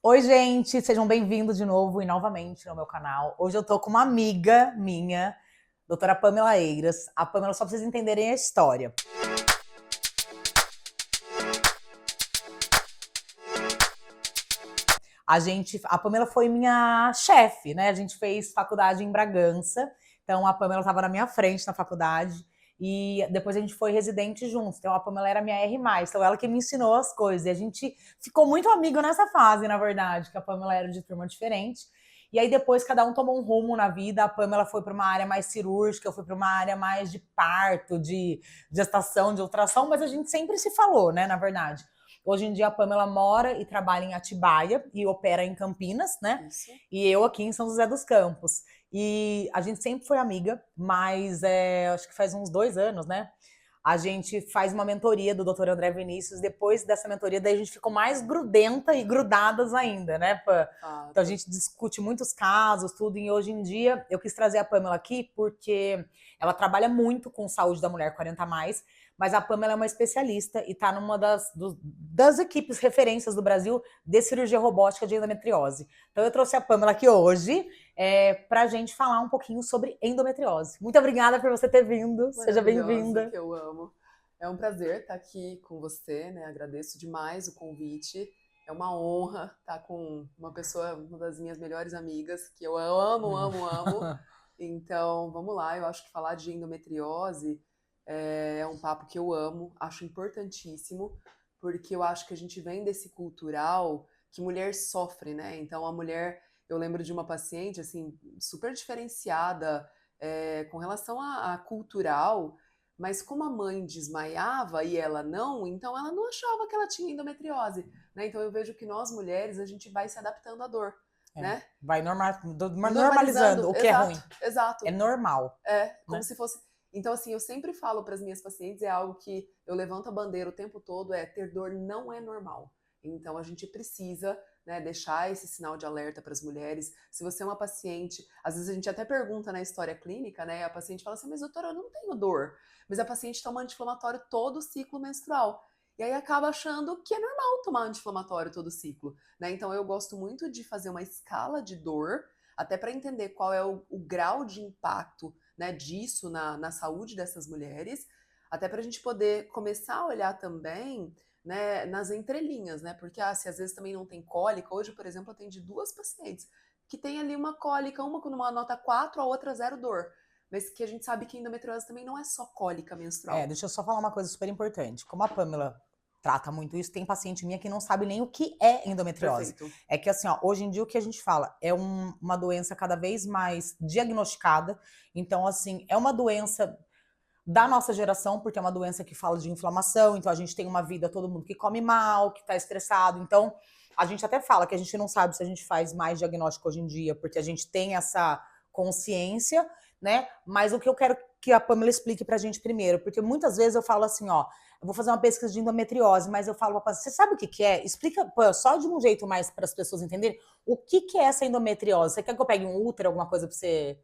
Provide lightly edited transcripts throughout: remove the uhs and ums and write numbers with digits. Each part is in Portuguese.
Oi, gente, sejam bem-vindos de novo e novamente no meu canal. Hoje eu tô com uma amiga minha, doutora Pamela Eiras. A Pamela, só pra vocês entenderem a história. A Pamela foi minha chefe, né? A gente fez faculdade em Bragança, então a Pamela estava na minha frente na faculdade e depois a gente foi residente juntos. Então a Pamela era minha R+, então ela que me ensinou as coisas. E a gente ficou muito amigo nessa fase, na verdade, que a Pamela era de turma diferente. E aí depois cada um tomou um rumo na vida. A Pamela foi para uma área mais cirúrgica, eu fui para uma área mais de parto, de gestação, de ultrassom, mas a gente sempre se falou, né, na verdade. Hoje em dia a Pamela mora e trabalha em Atibaia e opera em Campinas, né? Isso. E eu aqui em São José dos Campos. E a gente sempre foi amiga, mas acho que faz uns 2 anos, né? A gente faz uma mentoria do Dr. André Vinícius. Depois dessa mentoria, daí a gente ficou mais grudenta e grudadas ainda, né, Pam? Então a gente discute muitos casos, tudo. E hoje em dia eu quis trazer a Pamela aqui porque ela trabalha muito com saúde da mulher 40 a mais, mas a Pamela é uma especialista e está numa das equipes referências do Brasil de cirurgia robótica de endometriose. Então eu trouxe a Pamela aqui hoje para a gente falar um pouquinho sobre endometriose. Muito obrigada por você ter vindo. Seja Maravilhosa, bem-vinda. que eu amo. É um prazer estar aqui com você, né? Agradeço demais o convite. É uma honra estar com uma pessoa, uma das minhas melhores amigas, que eu amo, amo, amo. Então, vamos lá. Eu acho que falar de endometriose é um papo que eu amo, acho importantíssimo, porque eu acho que a gente vem desse cultural que mulher sofre, né? Então, a mulher, eu lembro de uma paciente, assim, super diferenciada, com relação a cultural, mas como a mãe desmaiava e ela não, então ela não achava que ela tinha endometriose, né? Então eu vejo que nós mulheres, a gente vai se adaptando à dor, né? Vai normalizando Normalizando, o que é ruim. exato, exato. É normal. É, como Né? se fosse. Então, assim, eu sempre falo para as minhas pacientes, é algo que eu levanto a bandeira o tempo todo, ter dor não é normal. Então, a gente precisa, né, deixar esse sinal de alerta para as mulheres. Se você é uma paciente, às vezes a gente até pergunta na história clínica, né, a paciente fala assim, mas doutora, eu não tenho dor. Mas a paciente toma anti-inflamatório todo o ciclo menstrual. E aí acaba achando que é normal tomar anti-inflamatório todo o ciclo, né? Então, eu gosto muito de fazer uma escala de dor, até para entender qual é o grau de impacto, né, disso na saúde dessas mulheres, até para a gente poder começar a olhar também, né, nas entrelinhas, né, porque se às vezes também não tem cólica, hoje, por exemplo, eu atendi 2 pacientes que tem ali uma cólica, uma com uma nota 4, a outra 0 dor, mas que a gente sabe que endometriose também não é só cólica menstrual. Deixa eu só falar uma coisa super importante. Como a Pamela trata muito isso, tem paciente minha que não sabe nem o que é endometriose. Perfeito. É que assim, ó, hoje em dia o que a gente fala é uma doença cada vez mais diagnosticada. Então, assim, é uma doença da nossa geração, porque é uma doença que fala de inflamação, então a gente tem uma vida, todo mundo que come mal, que tá estressado, então a gente até fala que a gente não sabe se a gente faz mais diagnóstico hoje em dia, porque a gente tem essa consciência, né? Mas o que eu quero que a Pamela explique pra gente primeiro, porque muitas vezes eu falo assim, ó, eu vou fazer uma pesquisa de endometriose, mas eu falo pra você sabe o que é? Explica só de um jeito mais para as pessoas entenderem o que é essa endometriose. Você quer que eu pegue um útero, alguma coisa pra você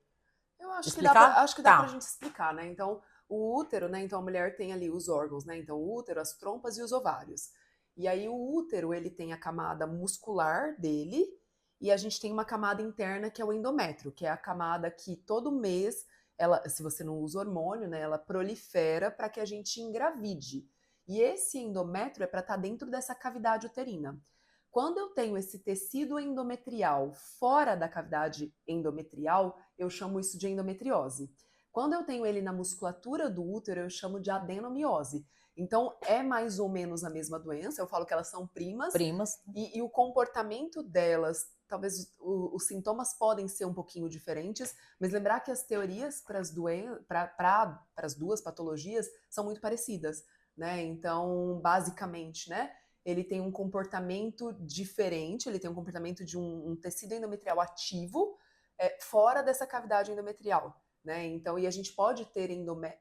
Eu acho que explicar? acho que dá pra Tá. gente explicar, né? Então, o útero, né? Então a mulher tem ali os órgãos, né? Então, o útero, as trompas e os ovários. E aí o útero, ele tem a camada muscular dele, e a gente tem uma camada interna que é o endométrio, que é a camada que todo mês, ela, se você não usa hormônio, né, ela prolifera para que a gente engravide. E esse endométrio é para estar dentro dessa cavidade uterina. Quando eu tenho esse tecido endometrial fora da cavidade endometrial, eu chamo isso de endometriose. Quando eu tenho ele na musculatura do útero, eu chamo de adenomiose. Então, é mais ou menos a mesma doença, eu falo que elas são primas, Primas. e o comportamento delas, talvez os sintomas podem ser um pouquinho diferentes, mas lembrar que as teorias para as duas patologias são muito parecidas, né? Então, basicamente, né? Ele tem um comportamento diferente, ele tem um comportamento de um tecido endometrial ativo fora dessa cavidade endometrial, né? Então, e a gente pode ter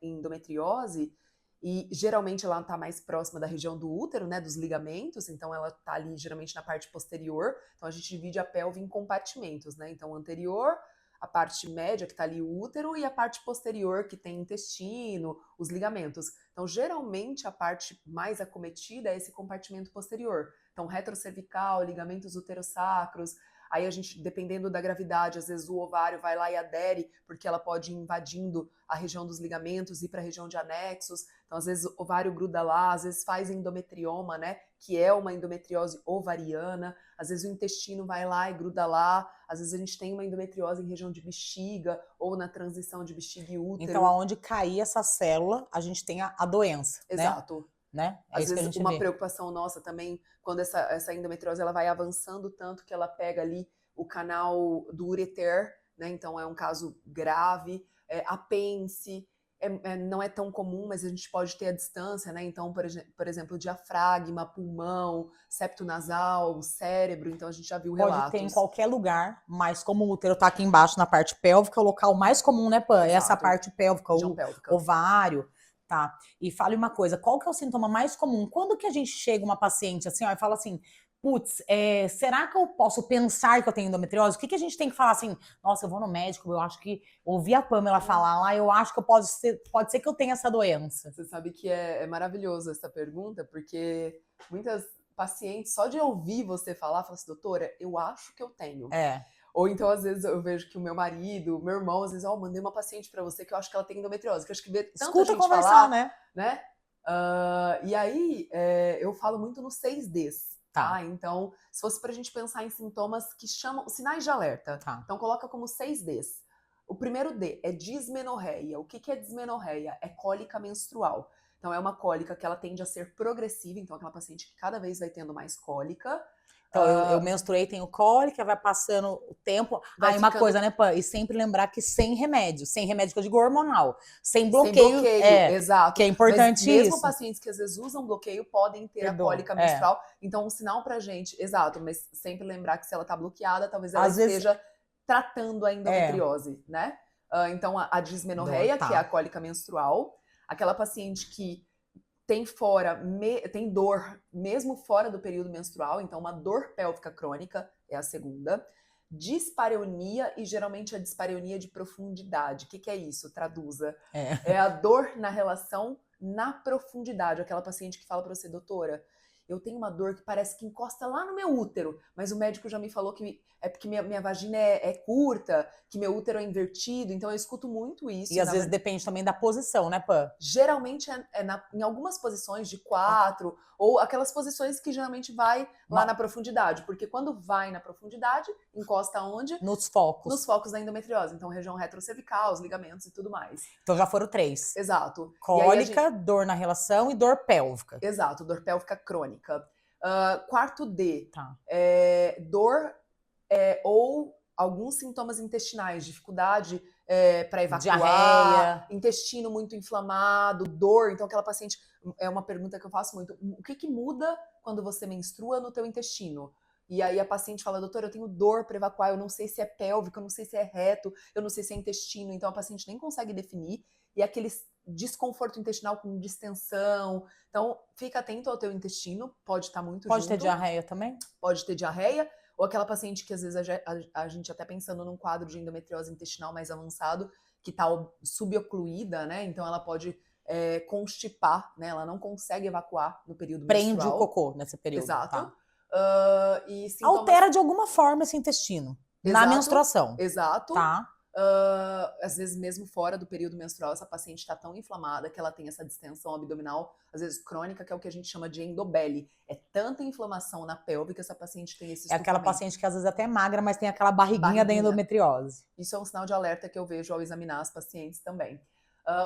endometriose e geralmente ela está mais próxima da região do útero, né, dos ligamentos, então ela está ali geralmente na parte posterior, então a gente divide a pelve em compartimentos, né? Então, anterior, a parte média que está ali o útero e a parte posterior que tem intestino, os ligamentos. Então, geralmente a parte mais acometida é esse compartimento posterior. Então, Então, retrocervical, ligamentos uterossacros. Aí a gente, dependendo da gravidade, às vezes o ovário vai lá e adere, porque ela pode ir invadindo a região dos ligamentos e ir para a região de anexos. Então, às vezes o ovário gruda lá, às vezes faz endometrioma, né? Que é uma endometriose ovariana. Às vezes o intestino vai lá e gruda lá. Às vezes a gente tem uma endometriose em região de bexiga ou na transição de bexiga e útero. Então, aonde cair essa célula, a gente tem a doença, Exato. né? Às vezes uma preocupação nossa também, quando essa endometriose ela vai avançando tanto que ela pega ali o canal do ureter, né? Então é um caso grave. Apêndice não é tão comum, mas a gente pode ter a distância, né? Então, por exemplo, diafragma, pulmão, septo nasal, cérebro. Então a gente já viu relatos. Pode ter em qualquer lugar, mas como o útero tá aqui embaixo na parte pélvica, o local mais comum, né, Pan? É essa parte pélvica, o ovário. Tá, e fale uma coisa, qual que é o sintoma mais comum? Quando que a gente chega uma paciente assim, ó, e fala assim, putz, será que eu posso pensar que eu tenho endometriose? O que a gente tem que falar assim, nossa, eu vou no médico, eu acho que, ouvi a Pamela falar lá, eu acho que pode ser que eu tenha essa doença. Você sabe que é maravilhoso essa pergunta, porque muitas pacientes, só de ouvir você falar, falam assim, doutora, eu acho que eu tenho. Ou então, às vezes, eu vejo que o meu marido, o meu irmão, às vezes, mandei uma paciente pra você que eu acho que ela tem endometriose, que eu acho que vê tanta Escuta gente conversar, falar, né? E aí, eu falo muito nos 6Ds, tá? Então, se fosse pra gente pensar em sintomas que chamam, sinais de alerta, então coloca como 6Ds. O primeiro D é dismenorreia. O que é dismenorreia? É cólica menstrual. Então, é uma cólica que ela tende a ser progressiva, então aquela paciente que cada vez vai tendo mais cólica. Então, eu menstruei, tenho cólica, vai passando o tempo. Aí uma coisa, né, Pan? E sempre lembrar que sem remédio que eu digo hormonal, sem bloqueio, exato. Que é importante. Mas mesmo pacientes que às vezes usam bloqueio podem ter a cólica menstrual. Então, um sinal pra gente, exato, mas sempre lembrar que se ela tá bloqueada, talvez ela esteja tratando a endometriose, né? Então, a dismenorreia, que é a cólica menstrual, aquela paciente que tem dor mesmo fora do período menstrual, então uma dor pélvica crônica é a segunda. Dispareunia, e geralmente a dispareunia de profundidade. O que é isso? Traduza. É a dor na relação na profundidade. Aquela paciente que fala pra você, doutora, eu tenho uma dor que parece que encosta lá no meu útero, mas o médico já me falou que é porque minha vagina é curta, que meu útero é invertido, então eu escuto muito isso. E às vezes depende também da posição, né, Pan? Geralmente em algumas posições de 4, ou aquelas posições que geralmente vai lá na profundidade, porque quando vai na profundidade, encosta onde? Nos focos. Nos focos da endometriose, então região retrocervical, os ligamentos e tudo mais. Então já foram 3. Exato. Cólica, dor na relação e dor pélvica. Exato, dor pélvica crônica. Quarto D, Tá. Dor ou alguns sintomas intestinais, dificuldade para evacuar, diarreia, intestino muito inflamado, dor. Então aquela paciente, é uma pergunta que eu faço muito, o que muda quando você menstrua no teu intestino? E aí a paciente fala, doutora, eu tenho dor para evacuar, eu não sei se é pélvico, eu não sei se é reto, eu não sei se é intestino, então a paciente nem consegue definir, e aquele desconforto intestinal com distensão. Então fica atento ao teu intestino, pode estar muito junto. Pode ter diarreia também? Pode ter diarreia, ou aquela paciente que às vezes a gente até pensando num quadro de endometriose intestinal mais avançado, que está subocluída, né? Então ela pode constipar, né? Ela não consegue evacuar no período menstrual. Prende o cocô nesse período. Exato. Tá. E sintomas... Altera de alguma forma esse intestino. Exato, na menstruação. Exato. Tá. Às vezes mesmo fora do período menstrual, essa paciente está tão inflamada que ela tem essa distensão abdominal, às vezes crônica, que é o que a gente chama de endobele. É tanta inflamação na pelve que essa paciente tem esse estufamento. É aquela paciente que às vezes até é magra, mas tem aquela barriguinha da endometriose. Isso é um sinal de alerta que eu vejo ao examinar as pacientes também.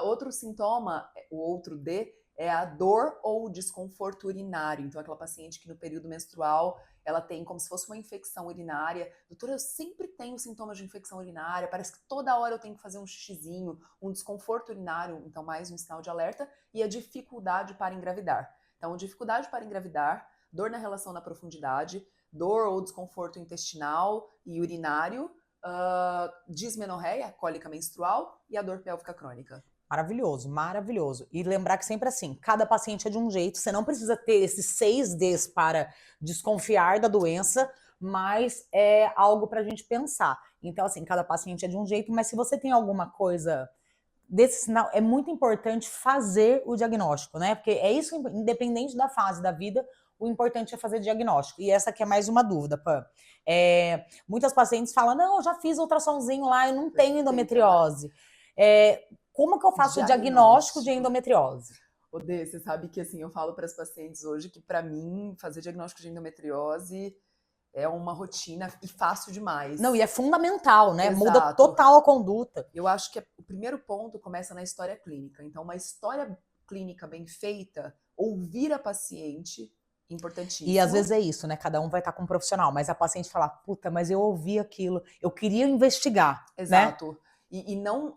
Outro sintoma, o outro D, é a dor ou desconforto urinário. Então, aquela paciente que no período menstrual ela tem como se fosse uma infecção urinária. Doutora, eu sempre tenho sintomas de infecção urinária, parece que toda hora eu tenho que fazer um xixizinho, um desconforto urinário, então mais um sinal de alerta, e a dificuldade para engravidar. Então, dificuldade para engravidar, dor na relação na profundidade, dor ou desconforto intestinal e urinário, dismenorreia, cólica menstrual, e a dor pélvica crônica. Maravilhoso, maravilhoso. E lembrar que sempre assim, cada paciente é de um jeito, você não precisa ter esses 6Ds para desconfiar da doença, mas é algo para a gente pensar. Então, assim, cada paciente é de um jeito, mas se você tem alguma coisa desse sinal, é muito importante fazer o diagnóstico, né? Porque é isso, independente da fase da vida, o importante é fazer diagnóstico. E essa aqui é mais uma dúvida, Pam. Muitas pacientes falam, não, eu já fiz ultrassomzinho lá, eu não tenho endometriose. Como que eu faço o diagnóstico de endometriose? Odê, você sabe que assim, eu falo para as pacientes hoje que para mim fazer diagnóstico de endometriose é uma rotina e fácil demais. Não, e é fundamental, né? Exato. Muda total a conduta. Eu acho que o primeiro ponto começa na história clínica. Então, uma história clínica bem feita, ouvir a paciente, importantíssimo. E às vezes é isso, né? Cada um vai estar com um profissional, mas a paciente fala, puta, mas eu ouvi aquilo, eu queria investigar. Exato. Né? E não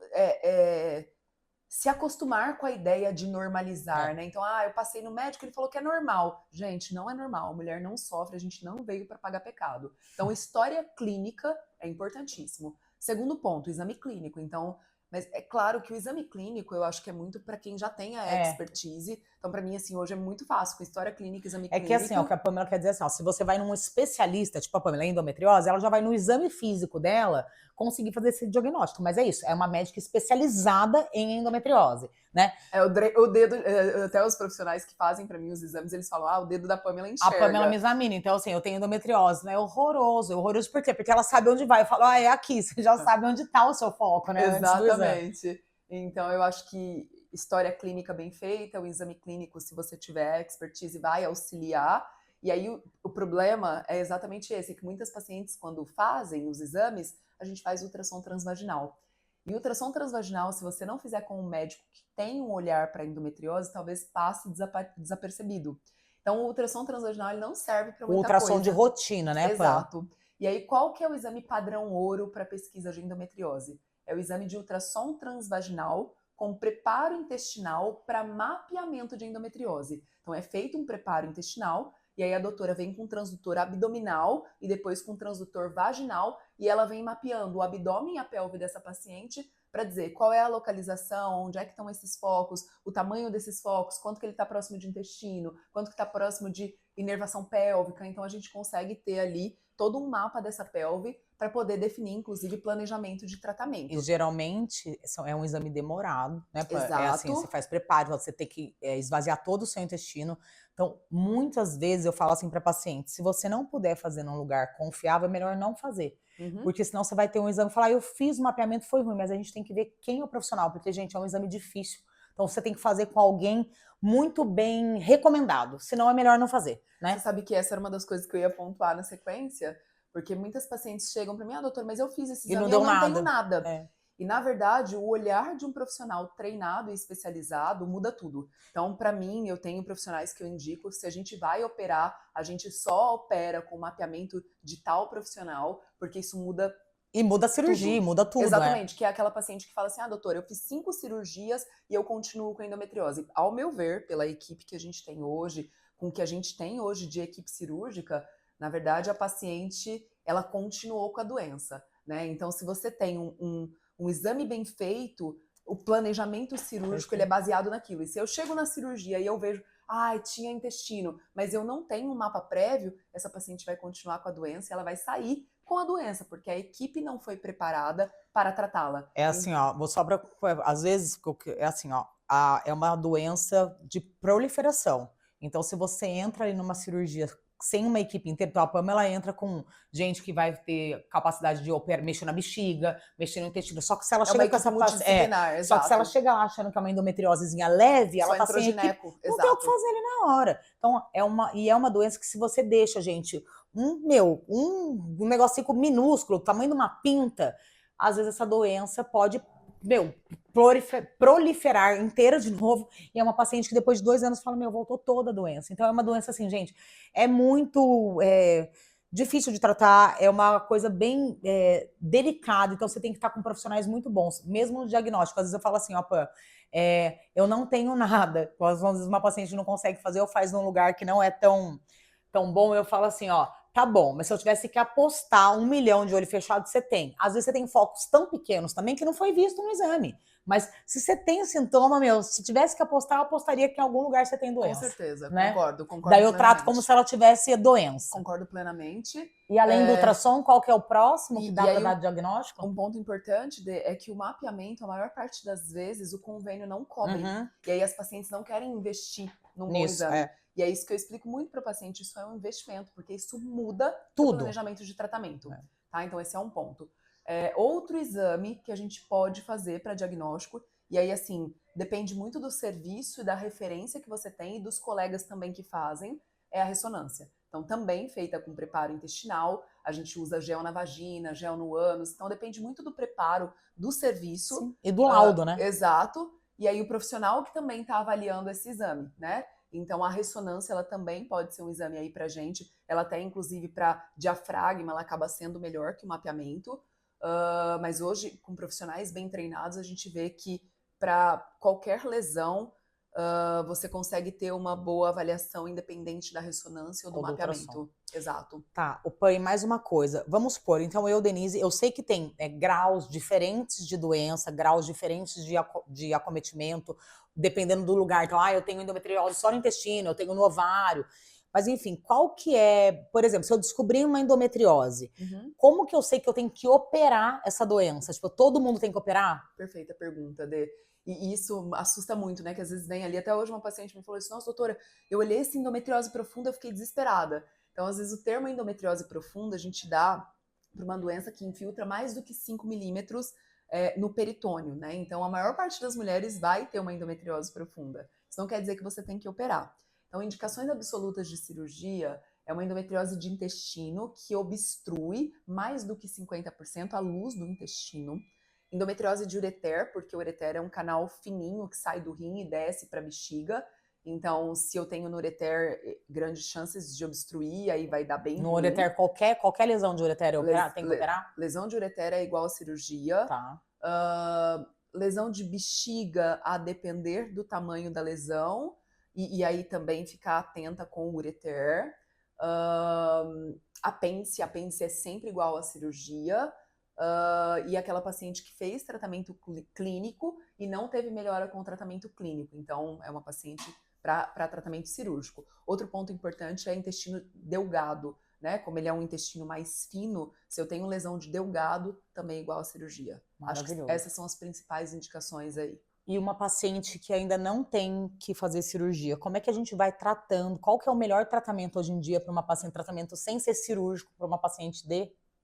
se acostumar com a ideia de normalizar, né? Então, eu passei no médico, ele falou que é normal. Gente, não é normal. A mulher não sofre, a gente não veio para pagar pecado. Então, história clínica é importantíssimo. Segundo ponto, exame clínico. Então, mas é claro que o exame clínico eu acho que é muito para quem já tem a expertise. Então, para mim, assim, hoje é muito fácil com história clínica, exame clínico. É que assim, o que a Pamela quer dizer assim, se você vai num especialista, tipo a Pamela, endometriose, ela já vai no exame físico dela conseguir fazer esse diagnóstico. Mas é isso, é uma médica especializada em endometriose, né? O dedo, até os profissionais que fazem para mim os exames, eles falam, o dedo da Pamela enxerga. A Pamela me examina, então assim, eu tenho endometriose, né? É horroroso por quê? Porque ela sabe onde vai. Eu falo, é aqui, você já sabe onde tá o seu foco, né? Exatamente. Então, eu acho que história clínica bem feita, o exame clínico, se você tiver expertise, vai auxiliar. E aí, o problema é exatamente esse, que muitas pacientes, quando fazem os exames, a gente faz ultrassom transvaginal. E ultrassom transvaginal, se você não fizer com um médico que tem um olhar para endometriose, talvez passe desapercebido. Então, o ultrassom transvaginal ele não serve para muita coisa. O ultrassom de rotina, né, Exato. E aí, qual que é o exame padrão ouro para pesquisa de endometriose? É o exame de ultrassom transvaginal com preparo intestinal para mapeamento de endometriose. Então, é feito um preparo intestinal e aí a doutora vem com um transdutor abdominal e depois com um transdutor vaginal e ela vem mapeando o abdômen e a pelve dessa paciente para dizer qual é a localização, onde é que estão esses focos, o tamanho desses focos, quanto que ele está próximo de intestino, quanto que está próximo de inervação pélvica. Então, a gente consegue ter ali todo um mapa dessa pelve para poder definir, inclusive, planejamento de tratamento. E geralmente é um exame demorado, né? Exato. É assim, você faz preparo, você tem que esvaziar todo o seu intestino. Então, muitas vezes eu falo assim para paciente, se você não puder fazer num lugar confiável, é melhor não fazer. Porque senão você vai ter um exame e falar, eu fiz o mapeamento, foi ruim, mas a gente tem que ver quem é o profissional, porque, gente, é um exame difícil. Então, você tem que fazer com alguém muito bem recomendado, senão é melhor não fazer, né? Você sabe que essa era uma das coisas que eu ia pontuar na sequência, porque muitas pacientes chegam para mim, doutor, mas eu fiz esse exame e eu não tenho nada. E, na verdade, o olhar de um profissional treinado e especializado muda tudo. Então, para mim, eu tenho profissionais que eu indico, se a gente vai operar, a gente só opera com mapeamento de tal profissional, porque isso muda. E muda a cirurgia, muda tudo. Exatamente, que é aquela paciente que fala assim, doutor, eu fiz 5 cirurgias e eu continuo com endometriose. Ao meu ver, pela equipe que a gente tem hoje, com o que a gente tem hoje de equipe cirúrgica, na verdade, a paciente, ela continuou com a doença, né? Então, se você tem um exame bem feito, o planejamento cirúrgico ele é baseado naquilo. E se eu chego na cirurgia e eu vejo, tinha intestino, mas eu não tenho um mapa prévio, essa paciente vai continuar com a doença e ela vai sair com a doença, porque a equipe não foi preparada para tratá-la. É assim, vou só para às vezes é assim, é uma doença de proliferação. Então, se você entra ali numa cirurgia sem uma equipe inteira, então a Pamela entra com gente que vai ter capacidade de operar, mexer na bexiga, mexer no intestino. Só que se ela chega com essa só que se ela chega lá achando que é uma endometriosezinha leve, ela tá sem equipe, não tem o que fazer ali na hora. Então, é uma doença que se você deixa, gente, um negocinho minúsculo, tamanho de uma pinta, às vezes essa doença pode, proliferar inteira de novo, e é uma paciente que depois de 2 anos fala, voltou toda a doença. Então é uma doença assim, gente, é muito difícil de tratar, é uma coisa bem delicada, então você tem que estar com profissionais muito bons, mesmo no diagnóstico. Às vezes eu falo assim, Pam, eu não tenho nada, às vezes uma paciente não consegue fazer, ou faz num lugar que não é tão bom, eu falo assim, tá bom, mas se eu tivesse que apostar 1 milhão de olho fechado, você tem. Às vezes você tem focos tão pequenos também que não foi visto no exame. Mas se você tem sintoma, se tivesse que apostar, eu apostaria que em algum lugar você tem doença. Com certeza, né? concordo Daí eu trato como se ela tivesse doença. Concordo plenamente. E além do ultrassom, qual que é o próximo que dá para dar diagnóstico? Um ponto importante é que o mapeamento, a maior parte das vezes, o convênio não cobre. E aí as pacientes não querem investir num bom exame. E é isso que eu explico muito para o paciente, isso é um investimento, porque isso muda o Tudo. planejamento de tratamento. É. Tá? Então esse é um ponto. Outro exame que a gente pode fazer para diagnóstico, e aí assim, depende muito do serviço e da referência que você tem e dos colegas também que fazem, é a ressonância. Então também feita com preparo intestinal, a gente usa gel na vagina, gel no ânus, então depende muito do preparo do serviço. Sim. E do laudo, né? Exato. E aí o profissional que também está avaliando esse exame, né? Então a ressonância ela também pode ser um exame aí pra gente. Ela até inclusive para diafragma ela acaba sendo melhor que o mapeamento. Mas hoje com profissionais bem treinados a gente vê que para qualquer lesão você consegue ter uma boa avaliação independente da ressonância ou do Ou do ultrassom. mapeamento. Exato. Tá, o PAN, mais uma coisa. Vamos supor, então eu, Denise, eu sei que tem graus diferentes de doença, graus diferentes de acometimento, dependendo do lugar. Então, eu tenho endometriose só no intestino, eu tenho no ovário. Mas, enfim, qual que é... Por exemplo, se eu descobrir uma endometriose, como que eu sei que eu tenho que operar essa doença? Tipo, todo mundo tem que operar? Perfeita pergunta, Dê. E isso assusta muito, né? Que às vezes vem ali, até hoje uma paciente me falou isso, nossa, doutora, eu olhei essa endometriose profunda, eu fiquei desesperada. Então, às vezes, o termo endometriose profunda a gente dá para uma doença que infiltra mais do que 5 milímetros no peritônio, né? Então, a maior parte das mulheres vai ter uma endometriose profunda. Isso não quer dizer que você tem que operar. Então, indicações absolutas de cirurgia é uma endometriose de intestino que obstrui mais do que 50% a luz do intestino. Endometriose de ureter, porque o ureter é um canal fininho que sai do rim e desce para a bexiga. Então, se eu tenho no ureter grandes chances de obstruir, aí vai dar bem No ruim. ureter, qualquer lesão de ureter tem que operar? Lesão de ureter é igual a cirurgia. Tá. Lesão de bexiga, a depender do tamanho da lesão. E aí também ficar atenta com o ureter. Apêndice é sempre igual a cirurgia. E aquela paciente que fez tratamento clínico e não teve melhora com o tratamento clínico. Então, é uma paciente para tratamento cirúrgico. Outro ponto importante é intestino delgado, né? Como ele é um intestino mais fino, se eu tenho lesão de delgado, também é igual a cirurgia. Acho que essas são as principais indicações aí. E uma paciente que ainda não tem que fazer cirurgia, como é que a gente vai tratando? Qual que é o melhor tratamento hoje em dia para uma paciente, tratamento sem ser cirúrgico para uma paciente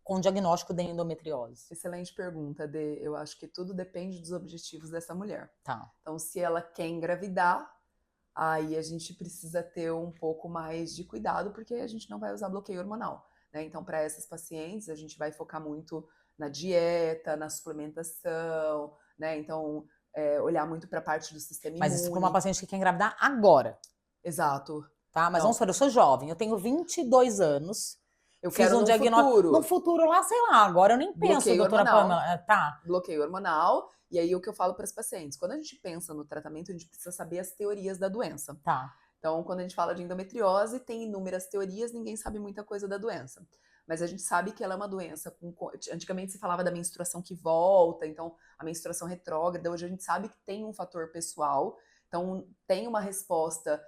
com diagnóstico de endometriose? Excelente pergunta, Dê. Eu acho que tudo depende dos objetivos dessa mulher. Tá. Então, se ela quer engravidar, aí a gente precisa ter um pouco mais de cuidado, porque a gente não vai usar bloqueio hormonal, né? Então, para essas pacientes, a gente vai focar muito na dieta, na suplementação, né? Então, olhar muito para a parte do sistema imune. Mas isso para uma paciente que quer engravidar agora. Exato. Tá? Mas vamos supor, eu sou jovem, eu tenho 22 anos. Eu quero um diagnóstico no futuro lá, sei lá, agora eu nem penso, bloqueio doutora Pamela. Tá. Bloqueio hormonal. E aí o que eu falo para as pacientes, quando a gente pensa no tratamento, a gente precisa saber as teorias da doença. Tá. Então, quando a gente fala de endometriose, tem inúmeras teorias, ninguém sabe muita coisa da doença. Mas a gente sabe que ela é uma doença antigamente se falava da menstruação que volta, então a menstruação retrógrada, hoje a gente sabe que tem um fator pessoal, então tem uma resposta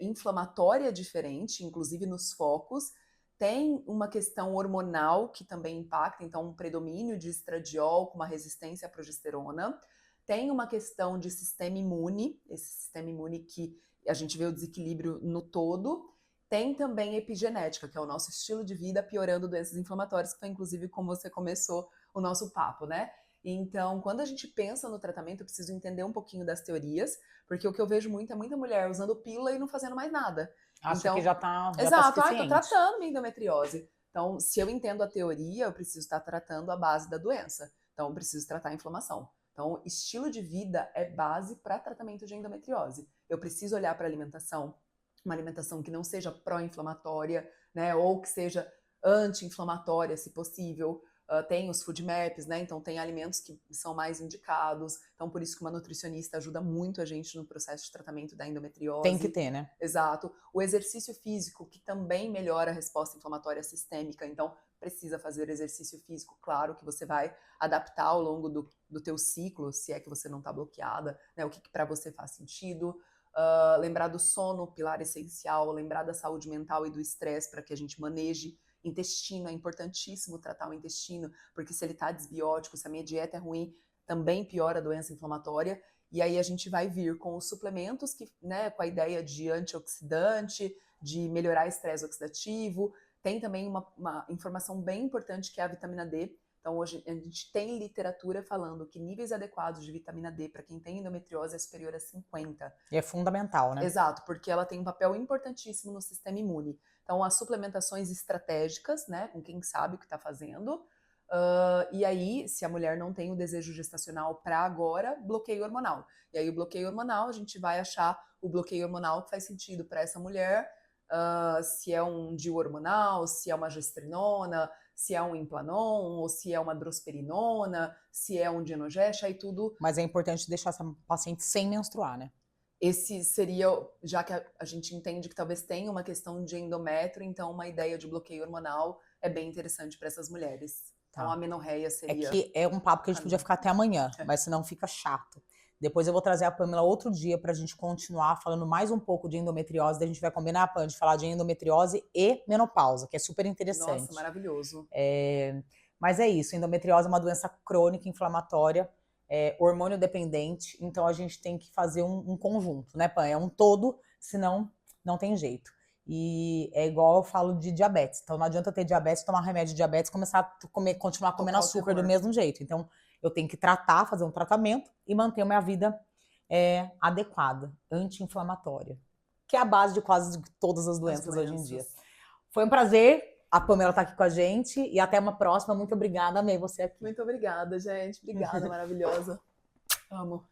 inflamatória diferente, inclusive nos focos, tem uma questão hormonal que também impacta, então um predomínio de estradiol com uma resistência à progesterona, tem uma questão de sistema imune, esse sistema imune que a gente vê o desequilíbrio no todo, tem também epigenética, que é o nosso estilo de vida piorando doenças inflamatórias, que foi inclusive como você começou o nosso papo, né? Então, quando a gente pensa no tratamento, eu preciso entender um pouquinho das teorias, porque o que eu vejo muito é muita mulher usando pílula e não fazendo mais nada. Acho que já tá Exato, suficiente. Tô tratando minha endometriose. Então, se eu entendo a teoria, eu preciso estar tratando a base da doença. Então, eu preciso tratar a inflamação. Então, estilo de vida é base para tratamento de endometriose. Eu preciso olhar para a alimentação, uma alimentação que não seja pró-inflamatória, né, ou que seja anti-inflamatória, se possível. Tem os food maps, né? Então tem alimentos que são mais indicados. Então por isso que uma nutricionista ajuda muito a gente no processo de tratamento da endometriose. Tem que ter, né? Exato. O exercício físico, que também melhora a resposta inflamatória sistêmica. Então precisa fazer exercício físico. Claro que você vai adaptar ao longo do teu ciclo, se é que você não está bloqueada, né? O que para você faz sentido. Lembrar do sono, pilar essencial. Lembrar da saúde mental e do estresse para que a gente maneje. Intestino, é importantíssimo tratar o intestino, porque se ele está desbiótico, se a minha dieta é ruim, também piora a doença inflamatória. E aí a gente vai vir com os suplementos, que, né, com a ideia de antioxidante, de melhorar estresse oxidativo. Tem também uma informação bem importante que é a vitamina D. Então, hoje a gente tem literatura falando que níveis adequados de vitamina D para quem tem endometriose é superior a 50. E é fundamental, né? Exato, porque ela tem um papel importantíssimo no sistema imune. Então, as suplementações estratégicas, né, com quem sabe o que está fazendo. E aí, se a mulher não tem o desejo gestacional para agora, bloqueio hormonal. E aí, o bloqueio hormonal, a gente vai achar o bloqueio hormonal que faz sentido para essa mulher, se é um DIU hormonal, se é uma gestrinona, se é um Implanon, ou se é uma drosperinona, se é um Dienogest, aí tudo. Mas é importante deixar essa paciente sem menstruar, né? Esse seria, já que a gente entende que talvez tenha uma questão de endométrio, então uma ideia de bloqueio hormonal é bem interessante para essas mulheres. Então Tá. a menorreia É seria... que é um papo que a gente podia ficar até amanhã, mas senão fica chato. Depois eu vou trazer a Pamela outro dia pra gente continuar falando mais um pouco de endometriose. Daí a gente vai combinar, Pam, de falar de endometriose e menopausa, que é super interessante. Nossa, maravilhoso. Mas é isso, endometriose é uma doença crônica, inflamatória, hormônio dependente, então a gente tem que fazer um conjunto, né, Pam? É um todo, senão não tem jeito. E é igual eu falo de diabetes. Então não adianta ter diabetes, tomar remédio de diabetes e começar a continuar comendo Tocar o açúcar do terror. mesmo jeito. Então eu tenho que tratar, fazer um tratamento e manter a minha vida adequada, anti-inflamatória, que é a base de quase todas as doenças hoje em dia. Foi um prazer. A Pamela tá aqui com a gente e até uma próxima. Muito obrigada, amei você aqui. Muito obrigada, gente. Obrigada, maravilhosa. Amo.